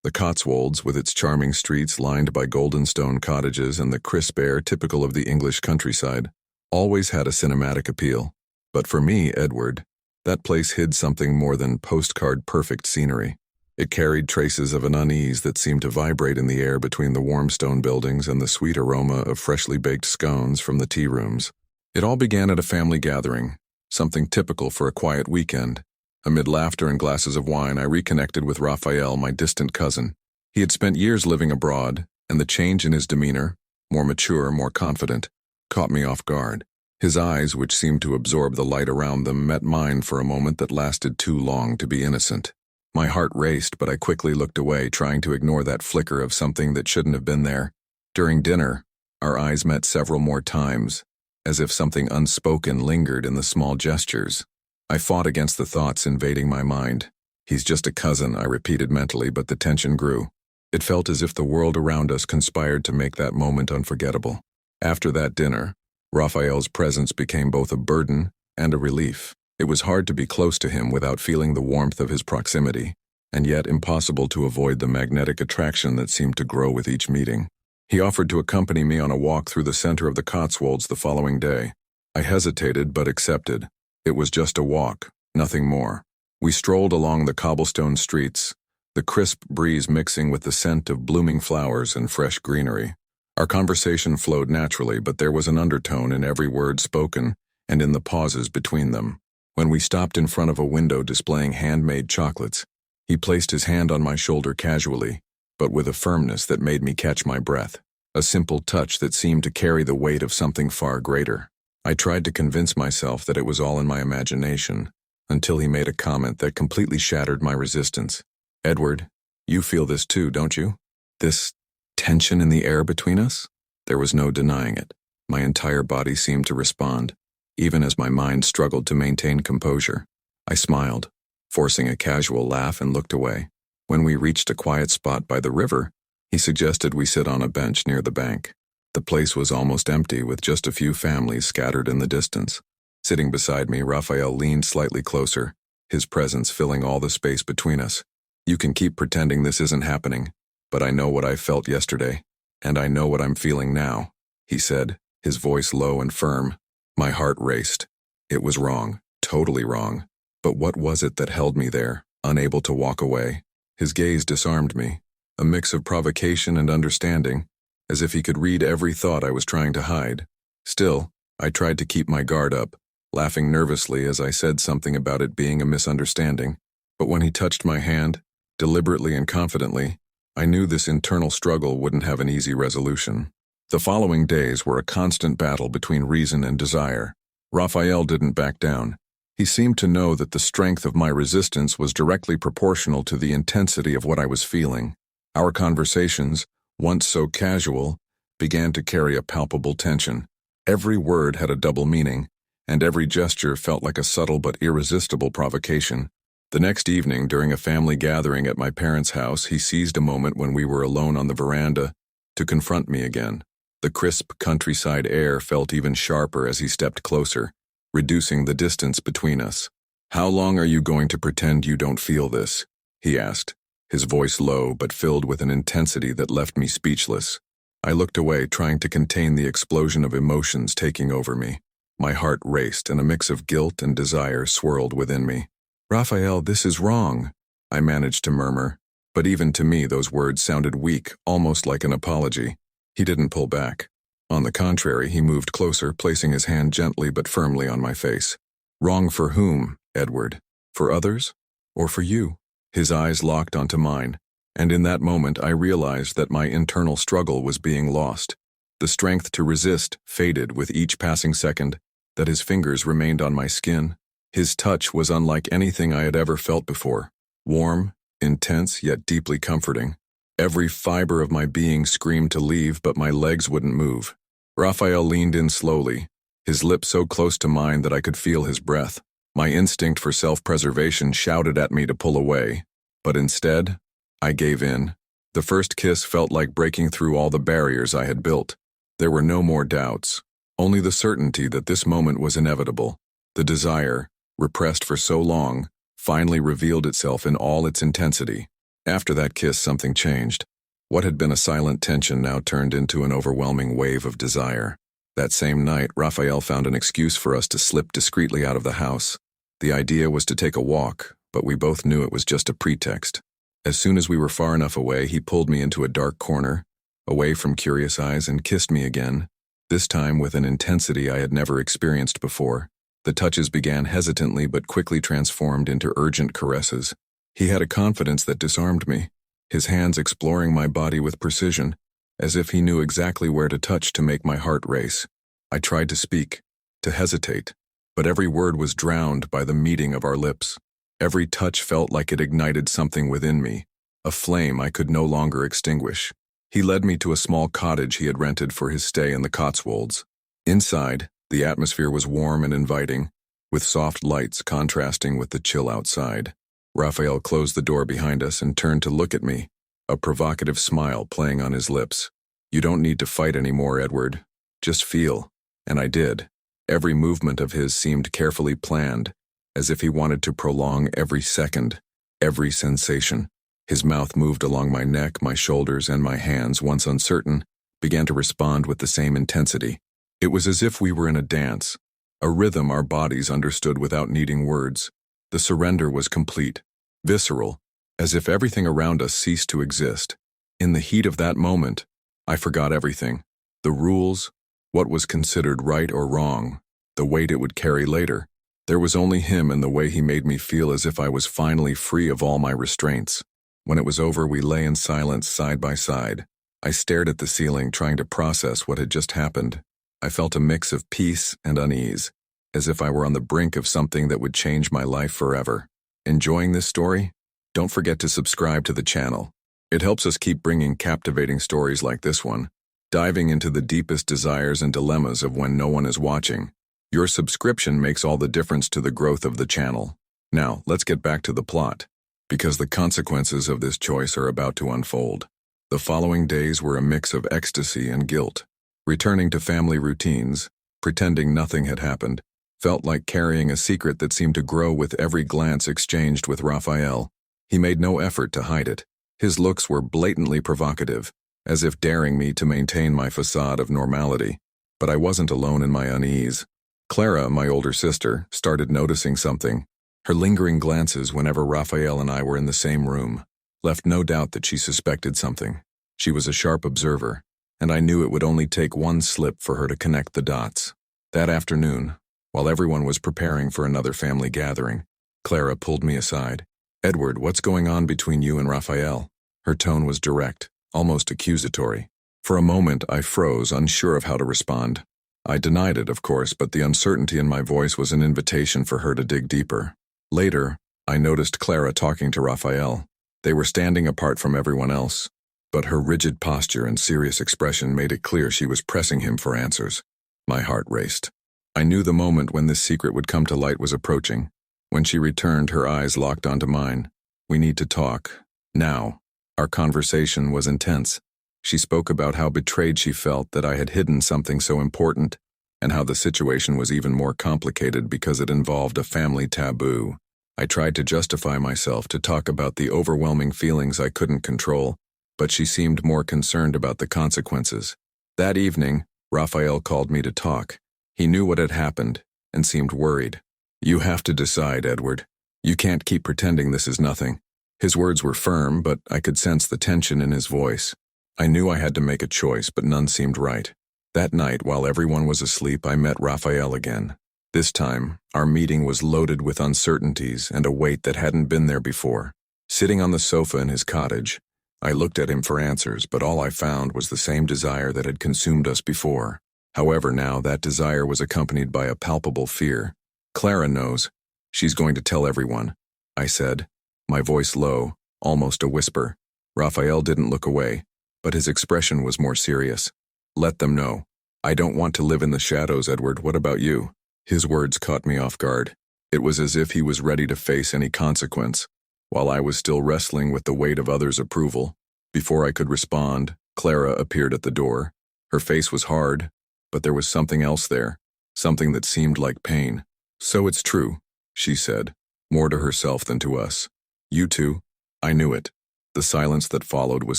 The Cotswolds, with its charming streets lined by golden stone cottages and the crisp air typical of the English countryside, always had a cinematic appeal. But for me, Edward, that place hid something more than postcard-perfect scenery. It carried traces of an unease that seemed to vibrate in the air between the warm stone buildings and the sweet aroma of freshly baked scones from the tea rooms. It all began at a family gathering, something typical for a quiet weekend. Amid laughter and glasses of wine, I reconnected with Raphael, my distant cousin. He had spent years living abroad, and the change in his demeanour, more mature, more confident, caught me off guard. His eyes, which seemed to absorb the light around them, met mine for a moment that lasted too long to be innocent. My heart raced, but I quickly looked away, trying to ignore that flicker of something that shouldn't have been there. During dinner, our eyes met several more times, as if something unspoken lingered in the small gestures. I fought against the thoughts invading my mind. He's just a cousin, I repeated mentally, but the tension grew. It felt as if the world around us conspired to make that moment unforgettable. After that dinner, Raphael's presence became both a burden and a relief. It was hard to be close to him without feeling the warmth of his proximity, and yet impossible to avoid the magnetic attraction that seemed to grow with each meeting. He offered to accompany me on a walk through the center of the Cotswolds the following day. I hesitated but accepted. It was just a walk, nothing more. We strolled along the cobblestone streets, the crisp breeze mixing with the scent of blooming flowers and fresh greenery. Our conversation flowed naturally, but there was an undertone in every word spoken and in the pauses between them. When we stopped in front of a window displaying handmade chocolates, he placed his hand on my shoulder casually, but with a firmness that made me catch my breath, a simple touch that seemed to carry the weight of something far greater. I tried to convince myself that it was all in my imagination, until he made a comment that completely shattered my resistance. "Edward, you feel this too, don't you? This tension in the air between us?" There was no denying it. My entire body seemed to respond, even as my mind struggled to maintain composure. I smiled, forcing a casual laugh, and looked away. When we reached a quiet spot by the river, he suggested we sit on a bench near the bank. The place was almost empty, with just a few families scattered in the distance. Sitting beside me, Raphael leaned slightly closer, his presence filling all the space between us. "You can keep pretending this isn't happening, but I know what I felt yesterday, and I know what I'm feeling now," he said, his voice low and firm. My heart raced. It was wrong, totally wrong. But what was it that held me there, unable to walk away? His gaze disarmed me, a mix of provocation and understanding, as if he could read every thought I was trying to hide. Still, I tried to keep my guard up, laughing nervously as I said something about it being a misunderstanding. But when he touched my hand, deliberately and confidently, I knew this internal struggle wouldn't have an easy resolution. The following days were a constant battle between reason and desire. Raphael didn't back down. He seemed to know that the strength of my resistance was directly proportional to the intensity of what I was feeling. Our conversations, once so casual, began to carry a palpable tension. Every word had a double meaning, and every gesture felt like a subtle but irresistible provocation. The next evening, during a family gathering at my parents' house, he seized a moment when we were alone on the veranda to confront me again. The crisp countryside air felt even sharper as he stepped closer, reducing the distance between us. "How long are you going to pretend you don't feel this?" he asked, his voice low but filled with an intensity that left me speechless. I looked away, trying to contain the explosion of emotions taking over me. My heart raced, and a mix of guilt and desire swirled within me. "Raphael, this is wrong," I managed to murmur, but even to me those words sounded weak, almost like an apology. He didn't pull back. On the contrary, he moved closer, placing his hand gently but firmly on my face. "Wrong for whom, Edward? For others? Or for you?" His eyes locked onto mine, and in that moment I realized that my internal struggle was being lost. The strength to resist faded with each passing second, that his fingers remained on my skin. His touch was unlike anything I had ever felt before, warm, intense, yet deeply comforting. Every fiber of my being screamed to leave, but my legs wouldn't move. Raphael leaned in slowly, his lips so close to mine that I could feel his breath. My instinct for self-preservation shouted at me to pull away, but instead, I gave in. The first kiss felt like breaking through all the barriers I had built. There were no more doubts, only the certainty that this moment was inevitable. The desire, repressed for so long, finally revealed itself in all its intensity. After that kiss, something changed. What had been a silent tension now turned into an overwhelming wave of desire. That same night, Raphael found an excuse for us to slip discreetly out of the house. The idea was to take a walk, but we both knew it was just a pretext. As soon as we were far enough away, he pulled me into a dark corner, away from curious eyes, and kissed me again, this time with an intensity I had never experienced before. The touches began hesitantly but quickly transformed into urgent caresses. He had a confidence that disarmed me, his hands exploring my body with precision, as if he knew exactly where to touch to make my heart race. I tried to speak, to hesitate, but every word was drowned by the meeting of our lips. Every touch felt like it ignited something within me, a flame I could no longer extinguish. He led me to a small cottage he had rented for his stay in the Cotswolds. Inside, the atmosphere was warm and inviting, with soft lights contrasting with the chill outside. Raphael closed the door behind us and turned to look at me, a provocative smile playing on his lips. "You don't need to fight anymore, Edward. Just feel." And I did. Every movement of his seemed carefully planned, as if he wanted to prolong every second, every sensation. His mouth moved along my neck, my shoulders, and my hands, once uncertain, began to respond with the same intensity. It was as if we were in a dance, a rhythm our bodies understood without needing words. The surrender was complete, visceral, as if everything around us ceased to exist. In the heat of that moment, I forgot everything. The rules, what was considered right or wrong, the weight it would carry later. There was only him and the way he made me feel as if I was finally free of all my restraints. When it was over, we lay in silence side by side. I stared at the ceiling, trying to process what had just happened. I felt a mix of peace and unease, as if I were on the brink of something that would change my life forever. Enjoying this story? Don't forget to subscribe to the channel. It helps us keep bringing captivating stories like this one, diving into the deepest desires and dilemmas of when no one is watching. Your subscription makes all the difference to the growth of the channel. Now, let's get back to the plot, because the consequences of this choice are about to unfold. The following days were a mix of ecstasy and guilt. Returning to family routines, pretending nothing had happened, felt like carrying a secret that seemed to grow with every glance exchanged with Raphael. He made no effort to hide it. His looks were blatantly provocative, as if daring me to maintain my facade of normality. But I wasn't alone in my unease. Clara, my older sister, started noticing something. Her lingering glances whenever Raphael and I were in the same room left no doubt that she suspected something. She was a sharp observer, and I knew it would only take one slip for her to connect the dots. That afternoon, while everyone was preparing for another family gathering, Clara pulled me aside. "Edward, what's going on between you and Raphael?" Her tone was direct, almost accusatory. For a moment, I froze, unsure of how to respond. I denied it, of course, but the uncertainty in my voice was an invitation for her to dig deeper. Later, I noticed Clara talking to Raphael. They were standing apart from everyone else, but her rigid posture and serious expression made it clear she was pressing him for answers. My heart raced. I knew the moment when this secret would come to light was approaching. When she returned, her eyes locked onto mine. "We need to talk. Now." Our conversation was intense. She spoke about how betrayed she felt that I had hidden something so important, and how the situation was even more complicated because it involved a family taboo. I tried to justify myself, to talk about the overwhelming feelings I couldn't control, but she seemed more concerned about the consequences. That evening, Raphael called me to talk. He knew what had happened, and seemed worried. "You have to decide, Edward. You can't keep pretending this is nothing." His words were firm, but I could sense the tension in his voice. I knew I had to make a choice, but none seemed right. That night, while everyone was asleep, I met Raphael again. This time, our meeting was loaded with uncertainties and a weight that hadn't been there before. Sitting on the sofa in his cottage, I looked at him for answers, but all I found was the same desire that had consumed us before. However, now that desire was accompanied by a palpable fear. "Clara knows. She's going to tell everyone," I said, my voice low, almost a whisper. Raphael didn't look away, but his expression was more serious. "Let them know. I don't want to live in the shadows, Edward. What about you?" His words caught me off guard. It was as if he was ready to face any consequence, while I was still wrestling with the weight of others' approval. Before I could respond, Clara appeared at the door. Her face was hard, but there was something else there, something that seemed like pain. "So it's true," she said, more to herself than to us. "You two?" I knew it. The silence that followed was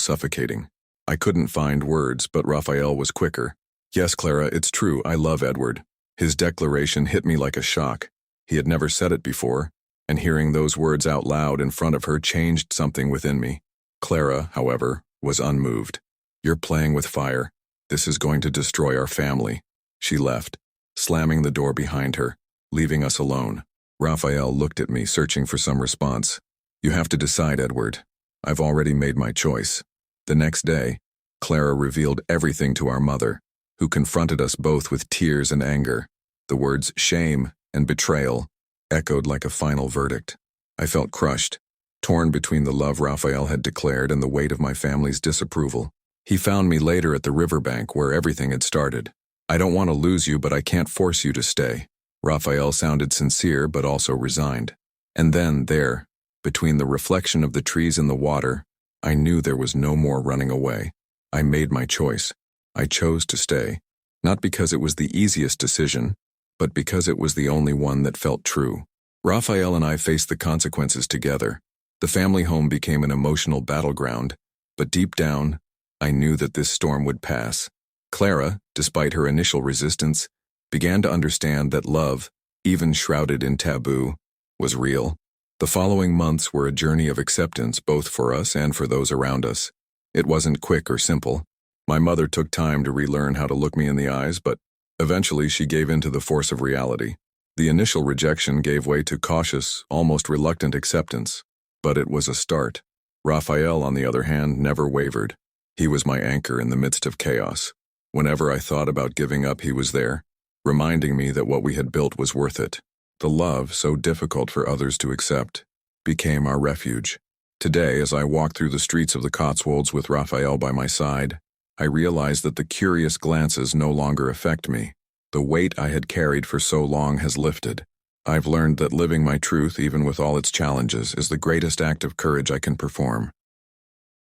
suffocating. I couldn't find words, but Raphael was quicker. Yes, Clara, it's true, I love Edward. His declaration hit me like a shock. He had never said it before, and hearing those words out loud in front of her changed something within me. Clara, however, was unmoved. You're playing with fire. This is going to destroy our family. She left, slamming the door behind her, leaving us alone. Raphael looked at me, searching for some response. You have to decide, Edward. I've already made my choice. The next day, Clara revealed everything to our mother, who confronted us both with tears and anger. The words shame and betrayal echoed like a final verdict. I felt crushed, torn between the love Raphael had declared and the weight of my family's disapproval. He found me later at the riverbank where everything had started. I don't want to lose you, but I can't force you to stay. Raphael sounded sincere but also resigned. And then, there, between the reflection of the trees and the water, I knew there was no more running away. I made my choice. I chose to stay, not because it was the easiest decision, but because it was the only one that felt true. Raphael and I faced the consequences together. The family home became an emotional battleground, but deep down, I knew that this storm would pass. Clara, despite her initial resistance, began to understand that love, even shrouded in taboo, was real. The following months were a journey of acceptance both for us and for those around us. It wasn't quick or simple. My mother took time to relearn how to look me in the eyes, but eventually she gave in to the force of reality. The initial rejection gave way to cautious, almost reluctant acceptance, but it was a start. Raphael, on the other hand, never wavered. He was my anchor in the midst of chaos. Whenever I thought about giving up, he was there, reminding me that what we had built was worth it. The love, so difficult for others to accept, became our refuge. Today, as I walk through the streets of the Cotswolds with Raphael by my side, I realize that the curious glances no longer affect me. The weight I had carried for so long has lifted. I've learned that living my truth, even with all its challenges, is the greatest act of courage I can perform.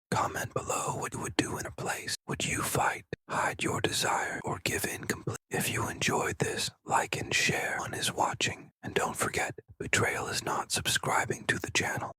Comment below what you would do in a place. Would you fight, hide your desire, or give in completely? If you enjoyed this, like and share. One is watching. And don't forget, betrayal is not subscribing to the channel.